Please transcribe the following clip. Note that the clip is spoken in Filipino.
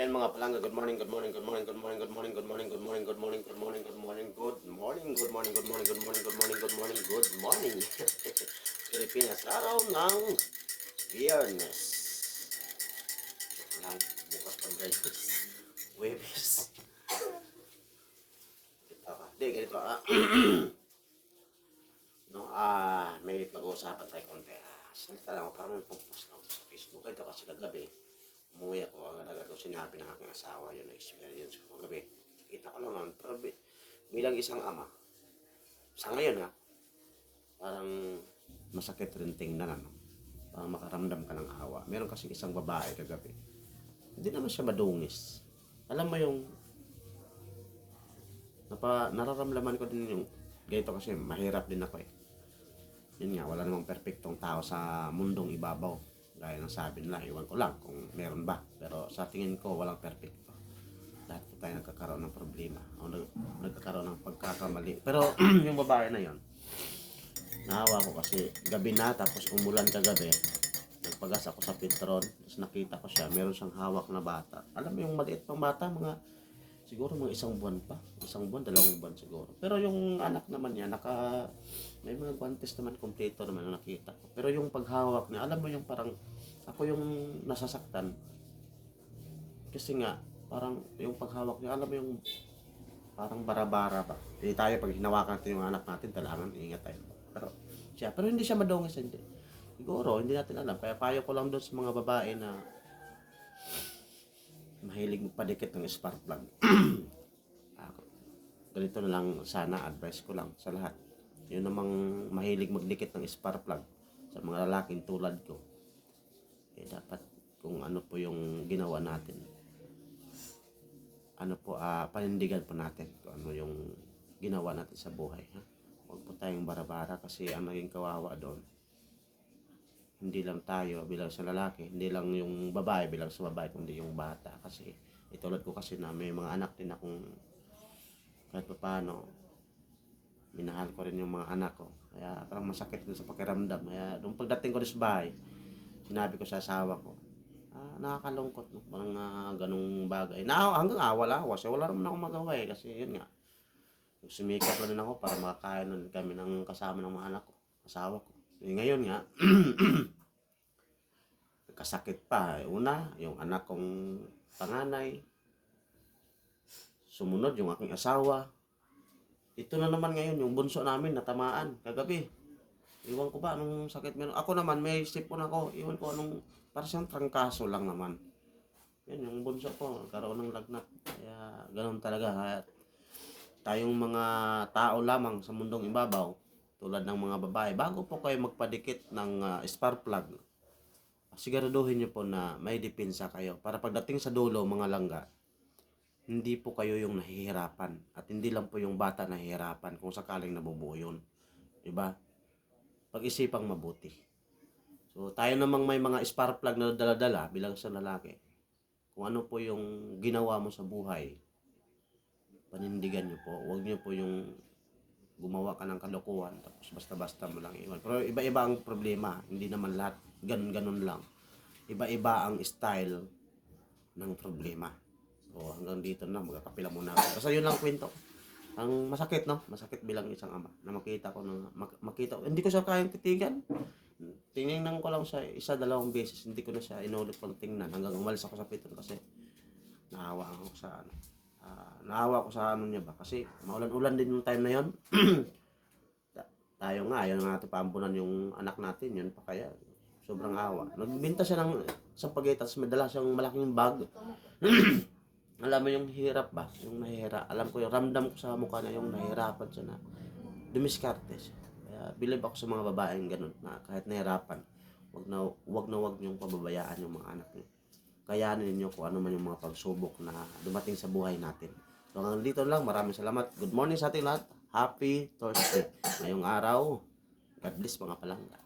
Ayan mga palangga, good morning, good morning, good morning, good morning, good morning, good morning, good morning, good morning, good morning, good morning, good morning, good morning, good morning, good morning, good morning, good morning, good morning. Pilipinas, araw ng Biyernes. Lang, bukas pa guys. Webes. Di, ganito no, may pag-uusapan tayo konti. Salita lang ako, parang may pag-post lang sa Facebook. Ito kasi kagabi, umuwi ako, agad-agad ko sinabi ng aking asawa yun na experience ko kagabi. Kita ko lang naman, pero bilang isang ama, sa ngayon parang masakit rin tingnan ano. Parang makaramdam ka ng awa. Meron kasi isang babae kagabi. Hindi naman siya madungis. Alam mo yung nararamdaman ko din yung ganito kasi mahirap din ako eh. Yun nga, wala namang perfectong tao sa mundong ibabaw. Gaya ng sabi nila, iwan ko lang kung meron ba. Pero sa tingin ko, walang perfecto. Lahat po tayo nagkakaroon ng problema. O nagkakaroon ng pagkakamali. Pero yung babae na yon, naawa ko kasi gabi na, tapos umulan kagabi. Nagpagas ako sa Petron, tapos nakita ko siya, meron siyang hawak na bata. Alam mo yung maliit pang bata, siguro mga 1 buwan pa. 1 buwan, 2 buwan siguro. Pero yung anak naman niya, may mga guantes naman, kompleto naman na nakita ko. Pero yung paghawak niya, alam mo yung parang, ako yung nasasaktan. Kasi nga, parang yung paghawak niya, alam mo yung parang bara-bara ba. Hindi tayo, pag hinawakan natin yung anak natin, talagang ingat tayo. Pero hindi siya madungis, hindi. Siguro, hindi natin alam. Kaya payo ko lang doon sa mga babae na mahilig magpadikit ng spark plug. Ganito na lang sana, advice ko lang sa lahat. Yun namang mahilig magdikit ng spark plug sa mga lalaking tulad ko. Dapat kung ano po yung ginawa natin, panindigan po natin kung ano yung ginawa natin sa buhay. Huwag po tayong bara-bara kasi ang naging kawawa doon, hindi lang tayo bilang sa lalaki, hindi lang yung babae bilang sa babae, kundi yung bata. Kasi itulad ko kasi na may mga anak din akong kahit pa paano, minahal ko rin yung mga anak ko. Kaya parang masakit din sa pakiramdam. Kaya nung pagdating ko sa bahay, sinabi ko sa asawa ko, nakakalungkot no? Parang ganung bagay. Hanggang wala kasi wala naman akong magawa eh. Kasi yun nga, sumikap na din ako para makakain na kami ng kasama ng mga anak ko, asawa ko. Ngayon nga, kasakit pa. Una, yung anak kong panganay. Sumunod, yung aking asawa. Ito na naman ngayon, yung bunso namin natamaan kagabi. Iwan ko ba anong sakit meron. Ako naman, may sipon ako. Iwan ko anong, parang siyang trangkaso lang naman. Yan, yung bunso ko, nagkaroon ng lagnat. Kaya, ganun talaga. Kaya, tayong mga tao lamang sa mundong ibabaw, tulad ng mga babae, bago po kayo magpadikit ng spark plug, siguraduhin nyo po na may depensa kayo. Para pagdating sa dulo, mga langga, hindi po kayo yung nahihirapan. At hindi lang po yung bata nahihirapan kung sakaling nabubuo yun. Diba? Pag-isipang mabuti. So, tayo namang may mga spark plug na dala-dala bilang sa lalaki. Kung ano po yung ginawa mo sa buhay, panindigan nyo po. Huwag nyo po yung gumawa ka ng kalokohan tapos basta-basta mo lang iwan. Pero iba-iba ang problema. Hindi naman lahat ganun-ganun lang. Iba-iba ang style ng problema. So, hanggang dito na. Magkakapila muna ako. Basta yun lang kwento. Ang masakit, no? Masakit bilang isang ama na makita ko hindi ko siya kayang titigan. Tinignan ko lang sa 1-2 beses, hindi ko na siya inulit pang tingnan hanggang umalis ako sa Petron kasi naawa ako sa niya ba kasi maulan-ulan din yung time na yon. Tayo nga ayaw nga natin paambunan yung anak natin, yun pa kaya sobrang awa. Nagbinta siya ng sa pagitas, may dala siyang malaking bag. Alam mo yung hirap ba? Yung nahihirap. Alam ko yung ramdam ko sa mukha na yung nahihirapan siya na dumiskarte siya. Kaya believe ako sa mga babaeng ganun na kahit nahihirapan, wag niyong pababayaan yung mga anak niyo. Kayanin niyo kung ano man yung mga pagsubok na dumating sa buhay natin. So hanggang dito lang, maraming salamat. Good morning sa ating lahat. Happy Thursday. Ngayong araw, God bless mga palangga.